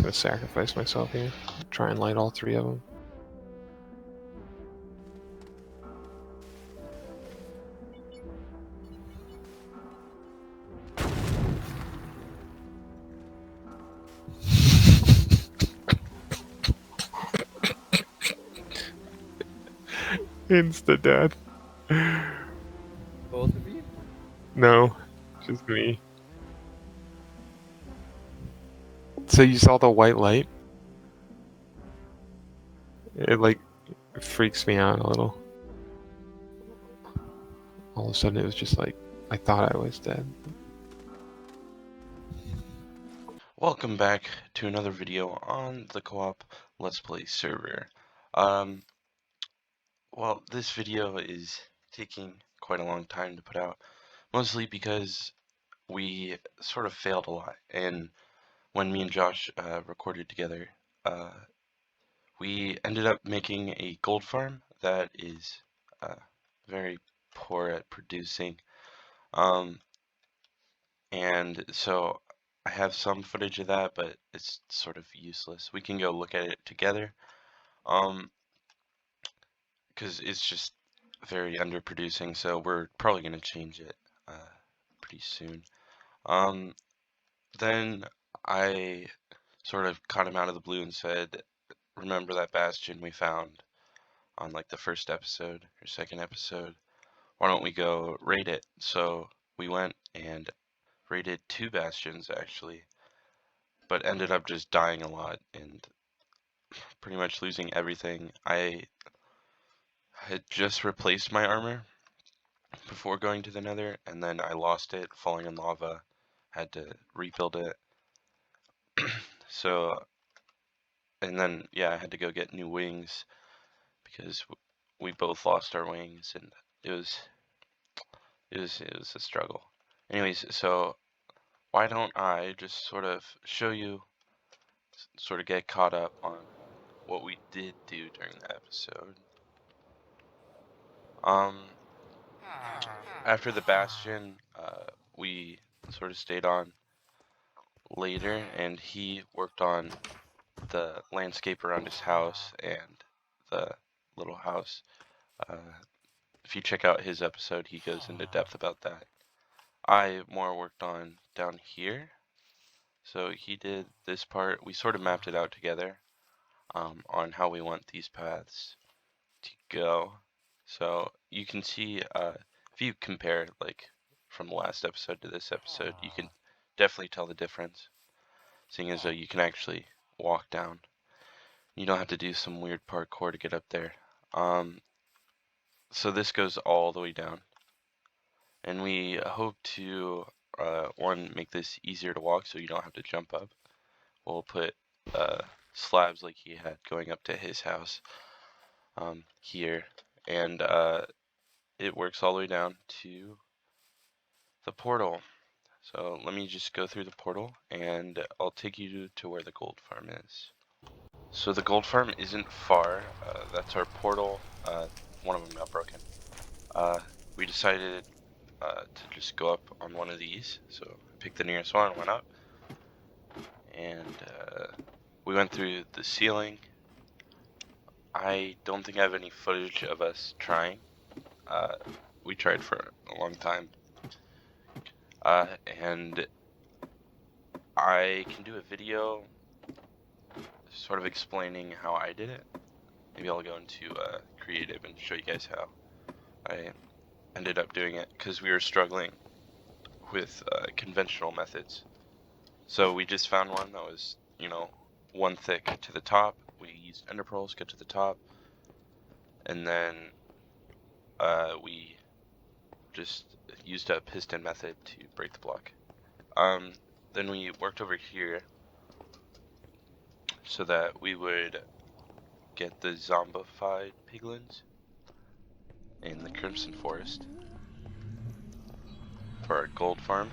gonna sacrifice myself here. Try and light all 3 of them. Insta death. Both of you? No, just me. So you saw the white light? It like freaks me out a little. All of a sudden it was just like I thought I was dead. Welcome back to another video on the co-op Let's Play server. Well, this video is taking quite a long time to put out, mostly because we sort of failed a lot, and when me and Josh recorded together, we ended up making a gold farm that is very poor at producing, and so I have some footage of that, but it's sort of useless. We can go look at it together, because it's just very underproducing, so we're probably going to change it pretty soon. Then I sort of caught him out of the blue and said, remember that bastion we found on like the first episode or second episode? Why don't we go raid it? So we went and raided 2 bastions actually, but ended up just dying a lot and pretty much losing everything. I had just replaced my armor before going to the nether, and then I lost it falling in lava, had to rebuild it. So, and then yeah, I had to go get new wings because we both lost our wings, and it was a struggle. Anyways, so why don't I just sort of show you, sort of get caught up on what we did do during the episode. After the bastion, we sort of stayed on later, and he worked on the landscape around his house and the little house. If you check out his episode, he goes into depth about that. I more worked on down here. So he did this part. We sort of mapped it out together on how we want these paths to go. So you can see, if you compare like from the last episode to this episode, you can definitely tell the difference, seeing as though you can actually walk down. You don't have to do some weird parkour to get up there. So this goes all the way down, and we hope to one, make this easier to walk so you don't have to jump up. We'll put slabs like he had going up to his house here, and it works all the way down to the portal. So let me just go through the portal and I'll take you to where the gold farm is. So the gold farm isn't far. That's our portal. One of them got broken. We decided to just go up on one of these. So I picked the nearest one, went up, and we went through the ceiling. I don't think I have any footage of us trying. We tried for a long time. And I can do a video sort of explaining how I did it. Maybe I'll go into creative and show you guys how I ended up doing it, because we were struggling with conventional methods. So we just found one that was, 1 thick to the top. We used ender pearls, get to the top, and then we just used a piston method to break the block. Then we worked over here so that we would get the zombified piglins in the Crimson Forest for our gold farm.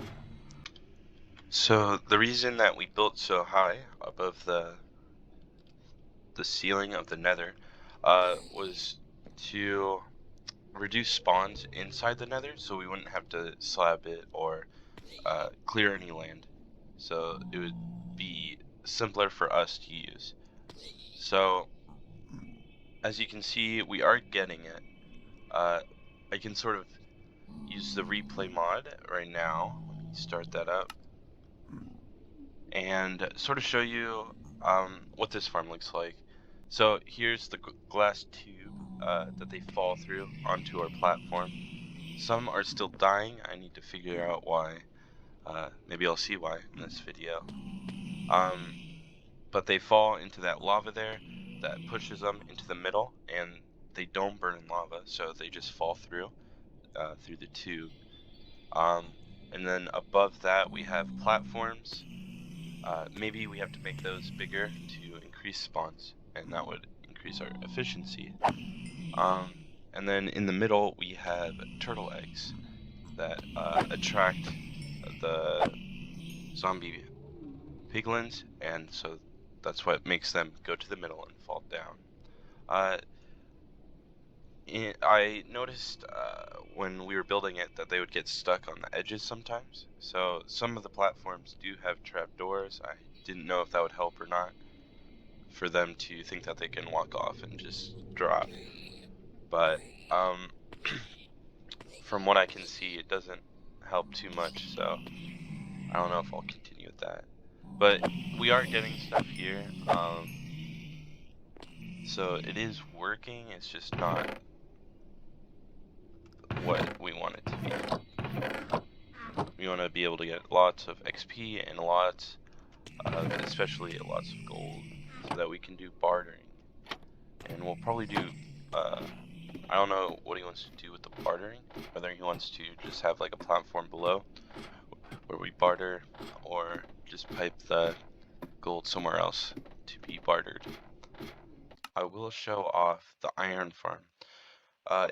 So the reason that we built so high above the ceiling of the nether was to reduce spawns inside the nether, so we wouldn't have to slab it or clear any land. So it would be simpler for us to use. So as you can see, we are getting it. I can sort of use the replay mod right now. Let me start that up and sort of show you what this farm looks like. So here's the glass tube that they fall through onto our platform. Some are still dying. I need to figure out why. Maybe I'll see why in this video. But they fall into that lava there that pushes them into the middle, and they don't burn in lava, so they just fall through the tube. And then above that we have platforms. Maybe we have to make those bigger to increase spawns, and that would increase our efficiency. And then in the middle we have turtle eggs that attract the zombie piglins, and so that's what makes them go to the middle and fall down. I noticed when we were building it that they would get stuck on the edges sometimes. So some of the platforms do have trapdoors. I didn't know if that would help or not for them to think that they can walk off and just drop. But from what I can see, it doesn't help too much, so I don't know if I'll continue with that. But we are getting stuff here. So it is working, it's just not what we want it to be. We want to be able to get lots of XP and lots of, especially lots of gold, so that we can do bartering. And we'll probably do, I don't know what he wants to do with the bartering, whether he wants to just have like a platform below where we barter, or just pipe the gold somewhere else to be bartered. I will show off the iron farm.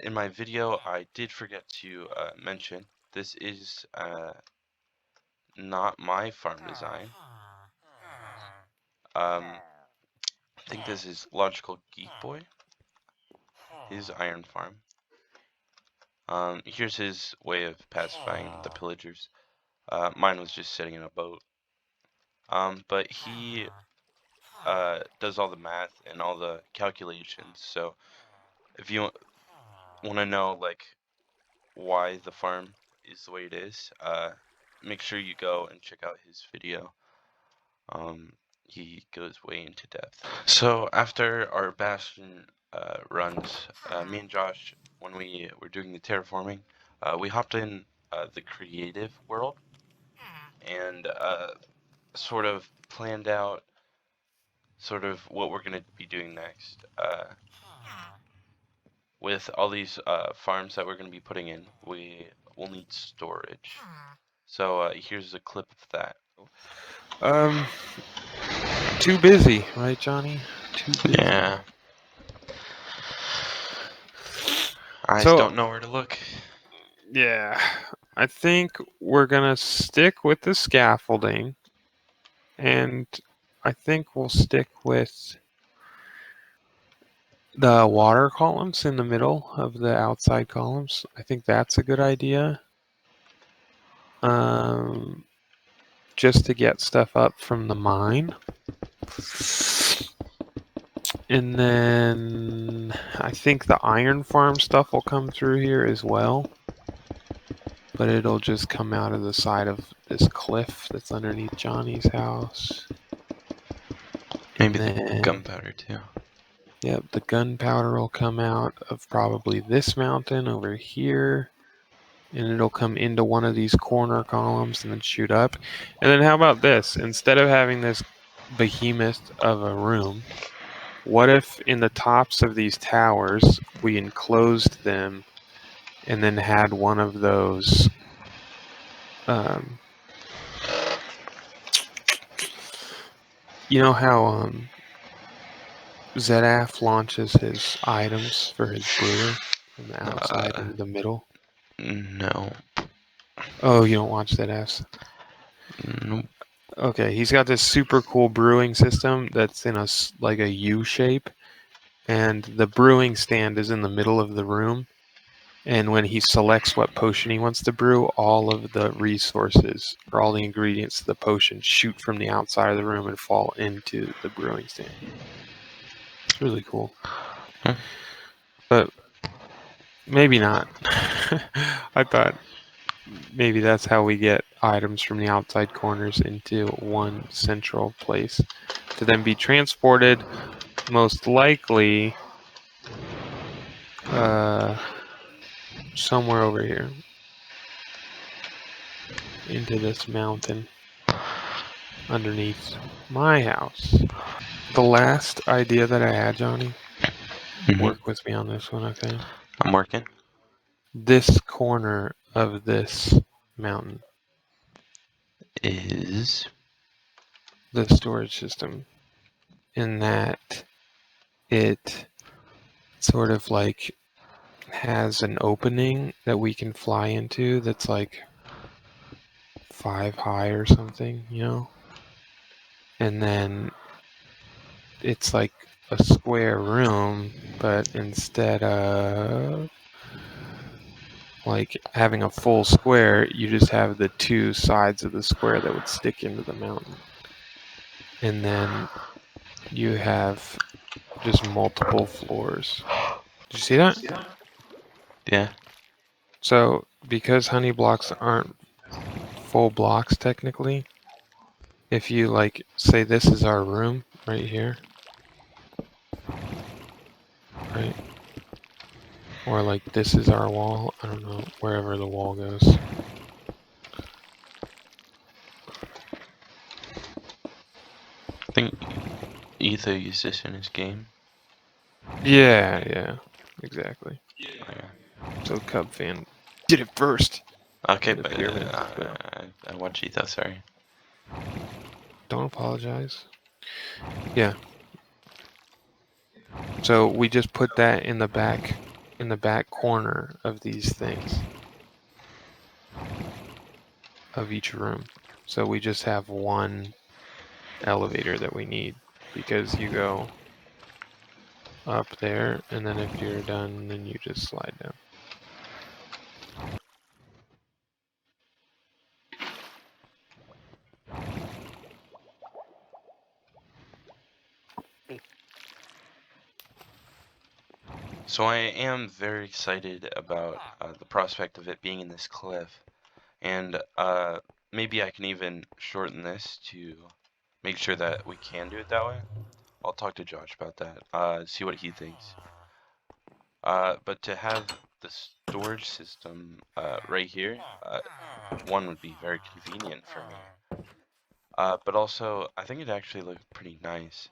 In my video, I did forget to mention, this is not my farm design. I think this is Logical Geek Boy, his iron farm. Here's his way of pacifying the pillagers. Mine was just sitting in a boat. But he does all the math and all the calculations, so if you want to know like why the farm is the way it is, make sure you go and check out his video. He goes way into depth. So after our bastion runs, me and Josh, when we were doing the terraforming, we hopped in the creative world and sort of planned out sort of what we're going to be doing next. With all these farms that we're going to be putting in, we will need storage. So here's a clip of that. Too busy, right, Johnny? Too busy. Yeah. I So- don't know where to look. Yeah, I think we're gonna stick with the scaffolding, and I think we'll stick with the water columns in the middle of the outside columns. I think that's a good idea. Just to get stuff up from the mine. And then I think the iron farm stuff will come through here as well. But it'll just come out of the side of this cliff that's underneath Johnny's house. Maybe the gunpowder too. Yep, the gunpowder will come out of probably this mountain over here. And it'll come into one of these corner columns and then shoot up. And then how about this? Instead of having this behemoth of a room, what if in the tops of these towers we enclosed them and then had one of those you know how Zedaf launches his items for his brewer from the outside into the middle? No. Oh, you don't watch Zedaf's? Nope. Okay, he's got this super cool brewing system that's in like a U shape, and the brewing stand is in the middle of the room, And when he selects what potion he wants to brew, all of the resources or all the ingredients to the potion shoot from the outside of the room and fall into the brewing stand. It's really cool. Hmm. But maybe not. I thought maybe that's how we get items from the outside corners into one central place to then be transported, most likely somewhere over here into this mountain underneath my house. The last idea that I had, Johnny, Mm-hmm. work with me on this one, okay? I'm working. This corner of this mountain, Is the storage system, in that it sort of like has an opening that we can fly into that's like 5 high or something, you know? And then it's like a square room, but instead of like having a full square, you just have the two sides of the square that would stick into the mountain. And then you have just multiple floors. Did you see that? yeah. So because honey blocks aren't full blocks technically, if you like say this is our room right here, right? Or like this is our wall, I don't know, wherever the wall goes. I think Etho used this in his game. Yeah, exactly. Yeah. So Cub fan did it first Okay, in the but pyramid, but I watched Etho. Sorry. don't apologize. Yeah. So we just put that in the back corner of these things of each room. So we just have one elevator that we need because you go up there and then if you're done then you just slide down. So I am very excited about the prospect of it being in this cliff, and maybe I can even shorten this to make sure that we can do it that way. I'll talk to Josh about that, see what he thinks. But to have the storage system right here, one would be very convenient for me. But also, I think it actually looks pretty nice.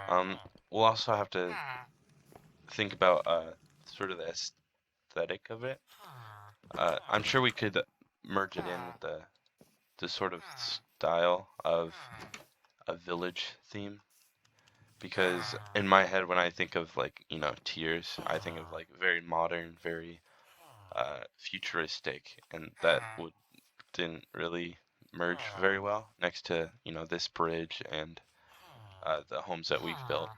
Um, we'll also have to think about sort of the aesthetic of it. I'm sure we could merge it in with the sort of style of a village theme, because in my head when I think of like tiers, I think of like very modern, very futuristic, and that would didn't really merge very well next to this bridge and the homes that we've built.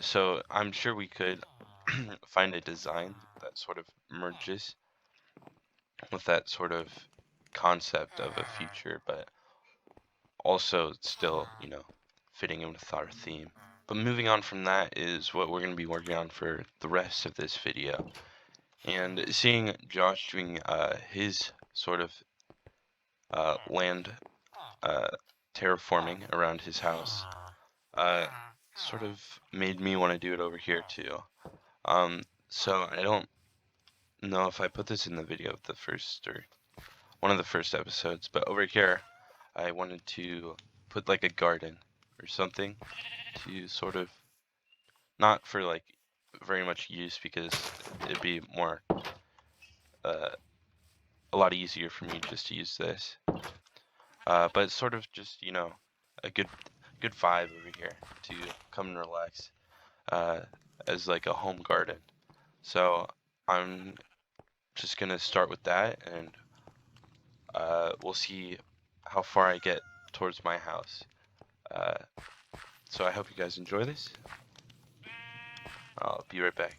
So I'm sure we could find a design that sort of merges with that sort of concept of a future, but also still, fitting in with our theme. But moving on from that is what we're going to be working on for the rest of this video. And seeing Josh doing his sort of land uh, terraforming around his house uh, sort of made me want to do it over here too. So I don't know if I put this in the video of the first or one of the first episodes, but over here I wanted to put like a garden or something to sort of not for like very much use because it'd be more uh, a lot easier for me just to use this. But sort of just a good vibe over here to come and relax uh, as like a home garden. So I'm just gonna start with that, and we'll see how far I get towards my house. Uh, so I hope you guys enjoy this. I'll be right back.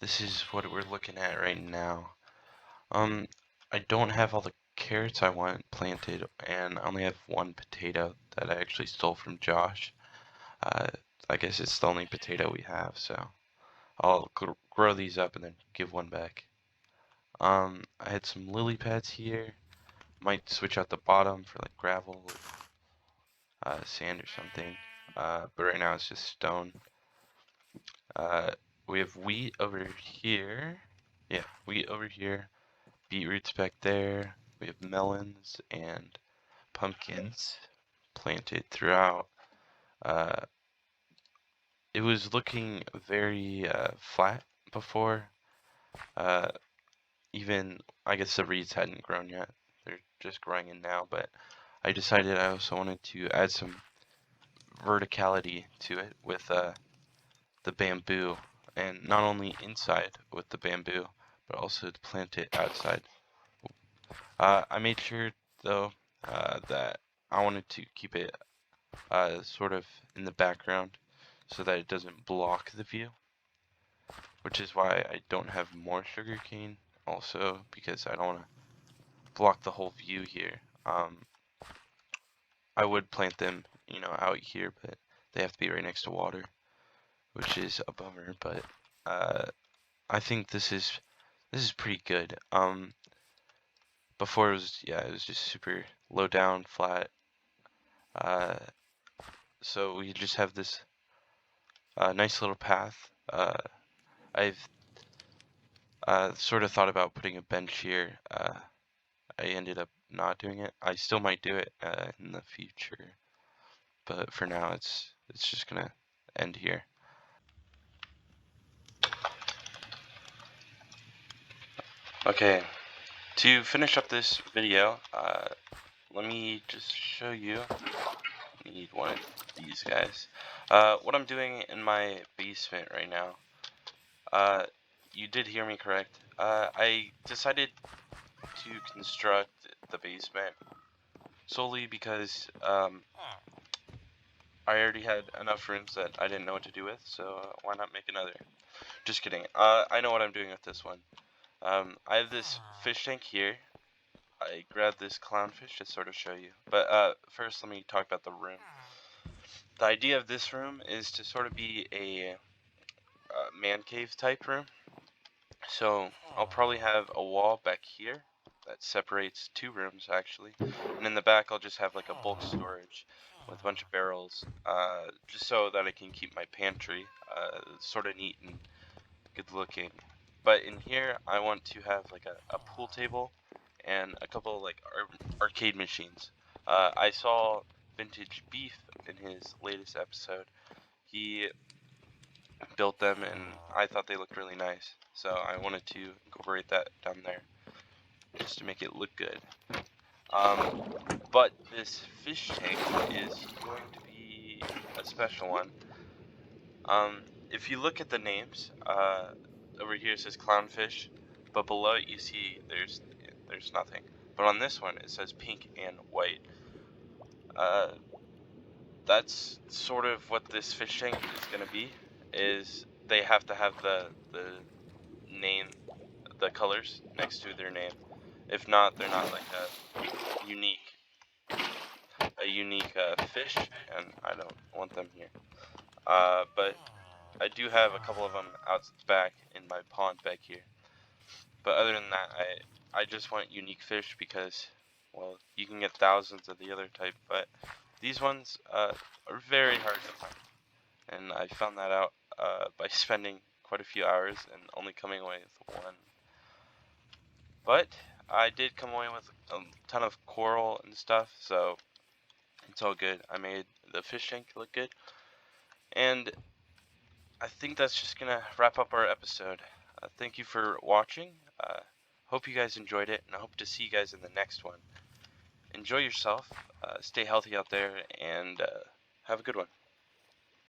this is what we're looking at right now. I don't have all the carrots I want planted, and I only have one potato that I actually stole from Josh. Uh, I guess it's the only potato we have, so I'll grow these up and then give one back. I had some lily pads here. Might switch out the bottom for like gravel or sand or something. But right now it's just stone. Uh, we have wheat over here. Yeah, wheat over here. Beetroots back there. We have melons and pumpkins planted throughout. Uh, it was looking very flat before. Uh, even I guess the reeds hadn't grown yet. They're just growing in now, but I decided I also wanted to add some verticality to it with the bamboo, and not only inside with the bamboo, but also to plant it outside. I made sure though that I wanted to keep it sort of in the background so that it doesn't block the view, which is why I don't have more sugarcane. Also, because I don't want to block the whole view here. I would plant them, out here, but they have to be right next to water, which is a bummer. But uh, I think this is pretty good. Before it was just super low down, flat. Uh, so we just have this nice little path. I've sort of thought about putting a bench here. I ended up not doing it. I still might do it in the future, but for now it's just gonna end here. Okay, to finish up this video, let me just show you. Need one of these guys. What I'm doing in my basement right now. You did hear me correct. I decided to construct the basement solely because I already had enough rooms that I didn't know what to do with, so why not make another? Just kidding. I know what I'm doing with this one. I have this fish tank here. I grabbed this clownfish to sort of show you. But first, let me talk about the room. The idea of this room is to sort of be a man cave type room. So I'll probably have a wall back here that separates two rooms actually, and in the back I'll just have like a bulk storage with a bunch of barrels, just so that I can keep my pantry sort of neat and good looking. But in here I want to have like a pool table and a couple like arcade machines. I saw Vintage Beef in his latest episode. He built them and I thought they looked really nice, so I wanted to incorporate that down there just to make it look good. But this fish tank is going to be a special one. If you look at the names, over here it says clownfish, but below it you see there's nothing. But on this one it says pink and white. That's sort of what this fish tank is gonna be. Is they have to have the name, the colors next to their name. If not, they're not like a unique fish, and I don't want them here. But I do have a couple of them out back in my pond back here. But other than that, I just want unique fish because, well, you can get thousands of the other type, but these ones are very hard to find. And I found that out by spending quite a few hours and only coming away with one. But I did come away with a ton of coral and stuff, so it's all good. I made the fish tank look good. And I think that's just gonna wrap up our episode. Thank you for watching. Hope you guys enjoyed it, and I hope to see you guys in the next one. Enjoy yourself, stay healthy out there, and have a good one.